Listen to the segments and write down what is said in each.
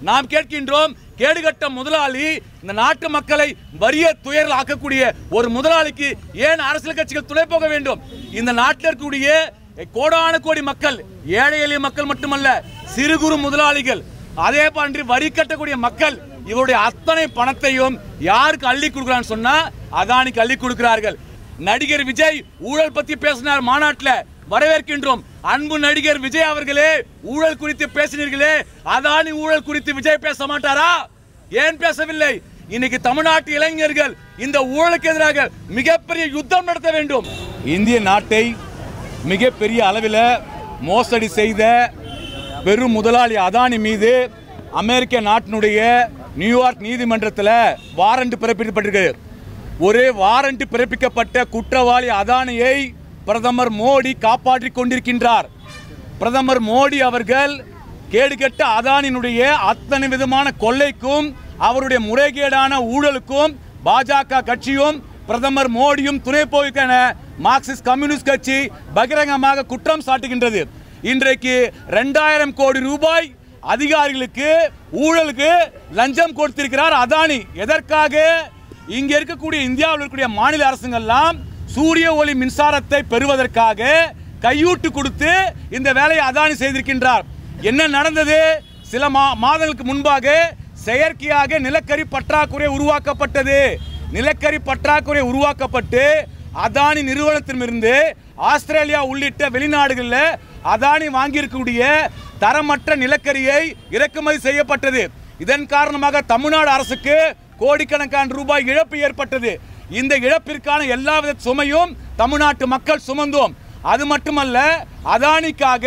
நாம் கேட்கின்றோம், கேடுகட்ட முதலாளி இந்த நாட்டு மக்களை வறிய துயரில் ஆக்கக்கூடிய ஒரு முதலாளிக்கு ஏன் அரசியல் கட்சிகள் துணை போக வேண்டும்? இந்த நாட்டில் இருக்கக்கூடிய கோடான கோடி மக்கள், ஏழை எளிய மக்கள் மட்டுமல்ல, சிறு குறு முதலாளிகள், அதே போன்று வரி கட்டக்கூடிய மக்கள், இவருடைய அத்தனை பணத்தையும் யாருக்கு அள்ளி கொடுக்கிறான்னு சொன்னா அதானிக்கு அள்ளி கொடுக்கிறார்கள். நடிகர் விஜய் ஊழல் பத்தி பேசினார் மாநாட்டில், வரவேற்கின்றோம். அன்பு நடிகர் விஜய் அவர்களே, ஊழல் குறித்து பேசினீர்களே, அதானி ஊழல் குறித்து விஜய் பேச மாட்டாரா? ஏன் பேசவில்லை? இன்னைக்கு தமிழ்நாட்டு இளைஞர்கள் இந்த ஊழலுக்கு எதிராக மிகப்பெரிய யுத்தம் நடத்த வேண்டும். இந்திய நாட்டை மிகப்பெரிய அளவில் மோசடி செய்த பெரும் முதலாளி அதானி மீது அமெரிக்க நாட்டினுடைய நியூயார்க் நீதிமன்றத்தில் வாரண்ட் பிறப்பிக்கப்பட்டிருக்கிறது. ஒரு வாரண்ட் பிறப்பிக்கப்பட்ட குற்றவாளி அதானியை பிரதமர் மோடி காப்பாற்றிக் கொண்டிருக்கின்றார். பிரதமர் மோடி அவர்கள் கேடுகட்ட அதானியினுடைய அத்தனை விதமான கொள்ளைக்கும் அவருடைய முறைகேடான ஊழலுக்கும் பாஜக கட்சியும் பிரதமர் மோடியும் துணை போய்க்கென மார்க்சிஸ்ட் கம்யூனிஸ்ட் கட்சி பகிரங்கமாக குற்றம் சாட்டுகின்றது. இன்றைக்கு 2000 கோடி ரூபாய் அதிகாரிகளுக்கு ஊழலுக்கு லஞ்சம் கொடுத்திருக்கிறார் அதானி. எதற்காக? இங்க இருக்கக்கூடிய இந்தியாவில் இருக்கக்கூடிய மாநில அரசுங்கள்லாம் சூரிய ஒளி மின்சாரத்தை பெறுவதற்காக கையூட்டு கொடுத்து இந்த வேலையை அதானி செய்திருக்கின்றார். என்ன நடந்தது? சில மாதங்களுக்கு முன்பாக செயற்கையாக நிலக்கரி பற்றாக்குறை உருவாக்கப்பட்டது. நிலக்கரி பற்றாக்குறை உருவாக்கப்பட்டு அதானி நிறுவனத்திலிருந்து ஆஸ்திரேலியா உள்ளிட்ட வெளிநாடுகளில் அதானி வாங்கியிருக்கக்கூடிய தரமற்ற நிலக்கரியை இறக்குமதி செய்யப்பட்டது. இதன் காரணமாக தமிழ்நாடு அரசுக்கு கோடிக்கணக்கான ரூபாய் இழப்பு ஏற்பட்டது. இந்த இழப்பிற்கான எல்லாவித சுமையும் தமிழ்நாட்டு மக்கள் சுமந்தோம். அது மட்டுமல்ல, அதானிக்காக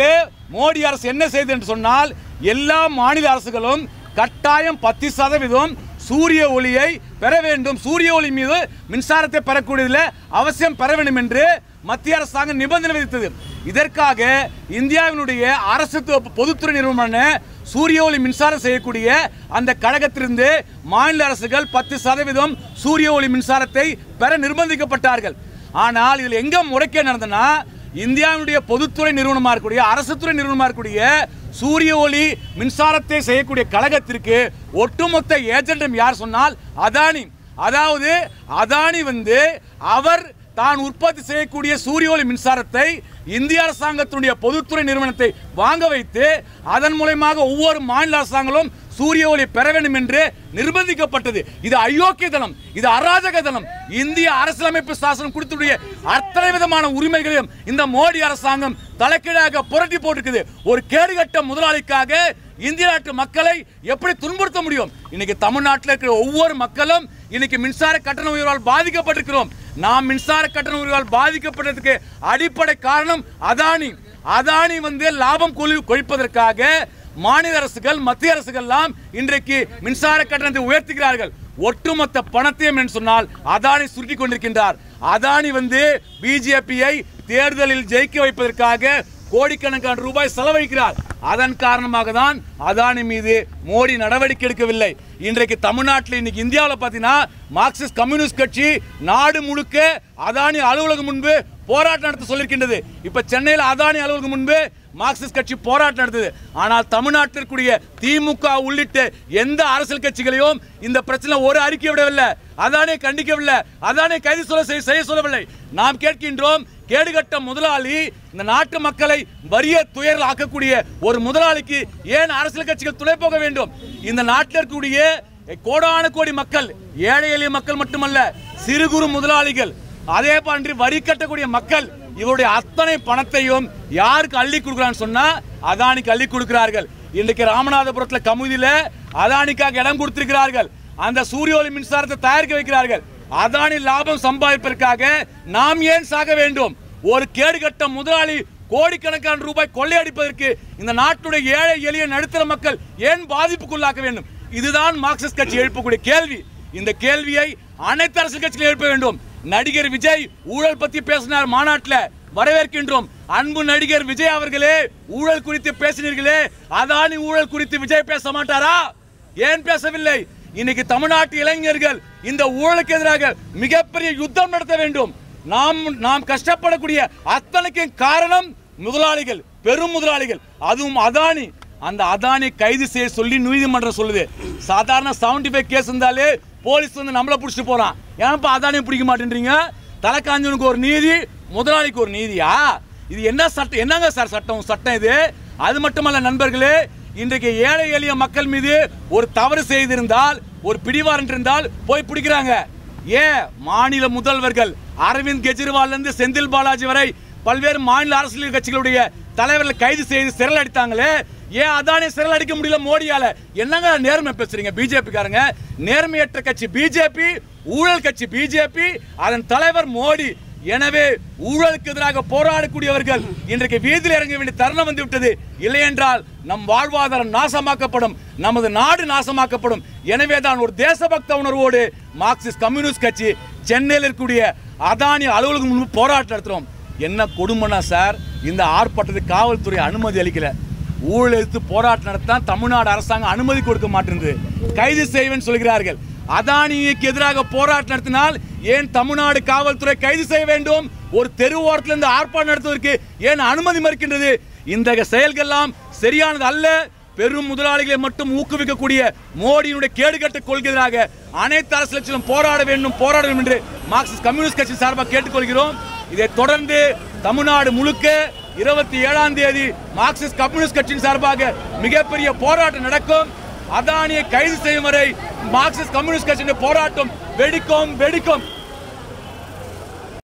மோடி அரசு என்ன செய்தது என்று சொன்னால், எல்லா மாநில அரசுகளும் கட்டாயம் 10% சூரிய ஒளியை பெற வேண்டும், சூரிய ஒளி மீது மின்சாரத்தை பெறக்கூடியதில் அவசியம் பெற வேண்டும் என்று மத்திய அரசாங்கம் நிபந்தனை விதித்தது. இதற்காக இந்தியாவினுடைய அரசு பொதுத்துறை நிறுவனமான சூரிய ஒளி மின்சாரம் செய்யக்கூடிய அந்த கழகத்திலிருந்து மாநில அரசுகள் 10% சூரிய ஒளி மின்சாரத்தை பெற நிர்பந்திக்கப்பட்டார்கள். ஆனால் இதில் எங்க முறைகேடு நடந்ததுன்னா, இந்தியாவுடைய பொதுத்துறை நிறுவனமாக இருக்கக்கூடிய அரசு துறை நிறுவனமாக இருக்கக்கூடிய சூரிய ஒளி மின்சாரத்தை செய்யக்கூடிய கழகத்திற்கு ஒட்டுமொத்த ஏஜென்டும் யார் சொன்னால் அதானி. அதாவது அதானி அவர் தான் உற்பத்தி செய்யக்கூடிய சூரிய ஒளி மின்சாரத்தை இந்திய அரசாங்கத்தினுடைய பொதுத்துறை நிறுவனத்தை வாங்க வைத்து அதன் மூலமாக ஒவ்வொரு மாநில அரசாங்கங்களும் சூரிய ஒளி பெற வேண்டும் என்று நிர்பந்திக்கப்பட்டது. இது அயோக்கியத்தனம், இது அராஜகத்தனம். இந்திய அரசியலமைப்பு சாசனம் கொடுத்துடைய அத்தனை விதமான உரிமைகளையும் இந்த மோடி அரசாங்கம் தலைக்கீழாக புரட்டி போட்டிருக்குது. ஒரு கேடுகட்ட முதலாளிக்காக இந்திய நாட்டு மக்களை எப்படி துன்புறுத்த முடியும்? இன்னைக்கு தமிழ்நாட்டில் இருக்கிற ஒவ்வொரு மக்களும் இன்னைக்கு மின்சார கட்டண உயர்வால் பாதிக்கப்பட்டிருக்கிறோம். நாம் மின்சார கட்டண உயர்வால் பாதிக்கப்பட்டதுக்கு அடிப்படை காரணம் அதானி. அதானி லாபம் கொழிப்பதற்காக மாநில அரசுகள் மத்திய அரசுகள் இன்றைக்கு மின்சார கட்டணத்தை உயர்த்துகிறார்கள். ஒட்டுமொத்த பணத்தையும் என்று சொன்னால் அதானி சுருட்டி கொண்டிருக்கின்றார். அதானி பிஜேபியை தேர்தலில் ஜெயிக்க வைப்பதற்காக கோடிக்கணக்கான ரூபாய் செலவழிக்கிறார். அதன் காரணமாக தான் அதானி மீது மோடி நடவடிக்கை எடுக்கவில்லை. இன்றைக்கு தமிழ்நாட்டில் இன்னைக்கு இந்தியாவில் பார்த்தீங்கன்னா மார்க்சிஸ்ட் கம்யூனிஸ்ட் கட்சி நாடு முழுக்க அதானி அலுவலகம் முன்பு போராட்டம் நடத்த சொல்லியிருக்கின்றது. இப்ப சென்னையில் அதானி அலுவலகம் முன்பு மார்க்சிஸ்ட் கட்சி போராட்டம் நடந்தது. ஆனால் தமிழ்நாட்டில் இருக்கக்கூடிய திமுக உள்ளிட்ட எந்த அரசியல் கட்சிகளையும் இந்த பிரச்சனை ஒரு அறிக்கை விடவில்லை, அதானே கண்டிக்கவில்லை, அதானே கைது செய்ய சொல்லவில்லை. நாம் கேட்கின்றோம், கேடுகட்ட முதலாளி இந்த நாட்டு மக்களை வறிய துயரில் ஆக்கக்கூடிய ஒரு முதலாளிக்கு ஏன் அரசியல் கட்சிகள் துணை போக வேண்டும்? இந்த நாட்டில் இருக்கக்கூடிய கோடான கோடி மக்கள், ஏழை எளிய மக்கள் மட்டுமல்ல, சிறு குறு முதலாளிகள், அதே போன்று வரி கட்டக்கூடிய மக்கள், இவருடைய அத்தனை பணத்தையும் யாருக்கு அள்ளி கொடுக்குறான்னு சொன்னா அதானிக்கு அள்ளி கொடுக்கிறார்கள். இன்றைக்கு ராமநாதபுரத்தில் கமுதியில அதானிக்காக இடம் கொடுத்திருக்கிறார்கள். அந்த சூரிய ஒளி மின்சாரத்தை தயாரிக்க வைக்கிறார்கள். அதானி லாபம் சம்பாதிப்பதற்காக நாம் ஏன் சாக வேண்டும்? ஒரு கேடுகட்ட முதலாளி கோடிக்கணக்கான ரூபாய் கொள்ளையடிப்பதற்கு இந்த நாட்டுடைய ஏழை எளிய நடுத்தர மக்கள் ஏன் பாதிப்புக்குள்ளாக்க வேண்டும்? இதுதான் மார்க்சிஸ்ட் கட்சி எழுப்பக்கூடிய கேள்வி. இந்த கேள்வியை அனைத்து அரசியல் கட்சிகளும் எழுப்ப வேண்டும். நடிகர் விஜய் ஊழல் பத்தி பேசினார் மாநாட்டில், வரவேற்கின்றோம். அன்பு நடிகர் விஜய் அவர்களே, ஊழல் குறித்து பேசினீர்களே, அதானி ஊழல் குறித்து விஜய் பேச மாட்டாரா? ஏன் பேசவில்லை? இன்னைக்கு தமிழ்நாட்டு இளைஞர்கள் இந்த ஊழலுக்கு எதிராக மிகப்பெரிய யுத்தம் நடத்த வேண்டும். நாம் கஷ்டப்படக்கூடிய அத்தனைக்கும் காரணம் முதலாளிகள், பெரும் முதலாளிகள், அதுவும் அதானி. அந்த அதானி கைது செய்ய சொல்லி நீதிமன்றம் சொல்லுது. சாதாரண 75 கேஸ் இருந்தாலே போலீஸ் வந்து நம்மளை பிடிச்சிட்டு போறான். ஏன்ப்பா அதானி பிடிக்க மாட்டேன்றீங்க? தலைக்காஞ்சனுக்கு ஒரு நீதி, முதலாளிக்கு ஒரு நீதியா? இது என்ன சட்டம்? என்னங்க சார் சட்டம் இது? அது மட்டுமல்ல நண்பர்களே, இன்றைக்கு ஏழை எளிய மக்கள் மீது ஒரு தவறு செய்திருந்தால், ஒரு பிடிவாரண்ட் இருந்தால் போய் பிடிக்கிறாங்க. ஏன் மாநில முதல்வர்கள் அரவிந்த் கெஜ்ரிவால் இருந்து செந்தில் பாலாஜி வரை பல்வேறு மாநில அரசியல் கட்சிகளுடைய தலைவர்கள் கைது செய்து சிறையில் அடித்தாங்களே, ஏன் அதானி சிறையில் அடிக்க முடியல மோடியால? என்னங்க நேர்மை பேசுறீங்க? பிஜேபி காரங்க நேர்மையற்ற கட்சி பிஜேபி, ஊழல் கட்சி பிஜேபி, அதன் தலைவர் மோடி. எனவே ஊழலுக்கு எதிராக போராடக்கூடியவர்கள் இன்றைக்கு வீதியில் இறங்க வேண்டிய தருணம் வந்து விட்டது. இல்லையென்றால் நம் வாழ்வாதாரம் நாசமாக்கப்படும், நமது நாடு நாசமாக்கப்படும். எனவே தான் ஒரு தேசபக்த உணர்வோடு மார்க்சிஸ்ட் கம்யூனிஸ்ட் கட்சி சென்னையில் இருக்கக்கூடிய அதானி அலுவலகம் முன்பு போராட்டம் நடத்துறோம். என்ன கொடுமைனா சார், இந்த ஆர்ப்பாட்டத்துக்கு காவல்துறை அனுமதி அளிக்கல. ஊழல் எதிர்த்து போராட்டம் நடத்த தமிழ்நாடு அரசாங்கம் அனுமதி கொடுக்க மாட்டேங்குது. கைது செய்வேன்னு சொல்கிறார்கள். அதானிக்கு எதிராக போராட்டம் நடத்தினால் ஏன் தமிழ்நாடு காவல்துறை கைது செய்ய வேண்டும்? ஒரு தெரு ஓரத்திலிருந்து ஆர்ப்பாட்டம் நடத்துவதற்கு ஏன் அனுமதி மறுக்கின்றது? இந்த செயல்கள்லாம் சரியானது அல்ல. பெரும் முதலாளிகளை மட்டும் ஊக்குவிக்கக்கூடிய மோடியினுடைய கேடுகட்ட கொள்கையாக அனைத்து அரசியல் கட்சிகளும் போராட வேண்டும் என்று மார்க்சிஸ்ட் கம்யூனிஸ்ட் கட்சி சார்பாக கேட்டுக்கொள்கிறோம். இதை தொடர்ந்து தமிழ்நாடு முழுக்க 27ஆம் தேதி மார்க்சிஸ்ட் கம்யூனிஸ்ட் கட்சியின் சார்பாக மிகப்பெரிய போராட்டம் நடக்கும். அதானியை கைது செய்யும் வரை மார்க்சிஸ்ட் கம்யூனிஸ்ட் கட்சியின் போராட்டம் வெடிக்கும்.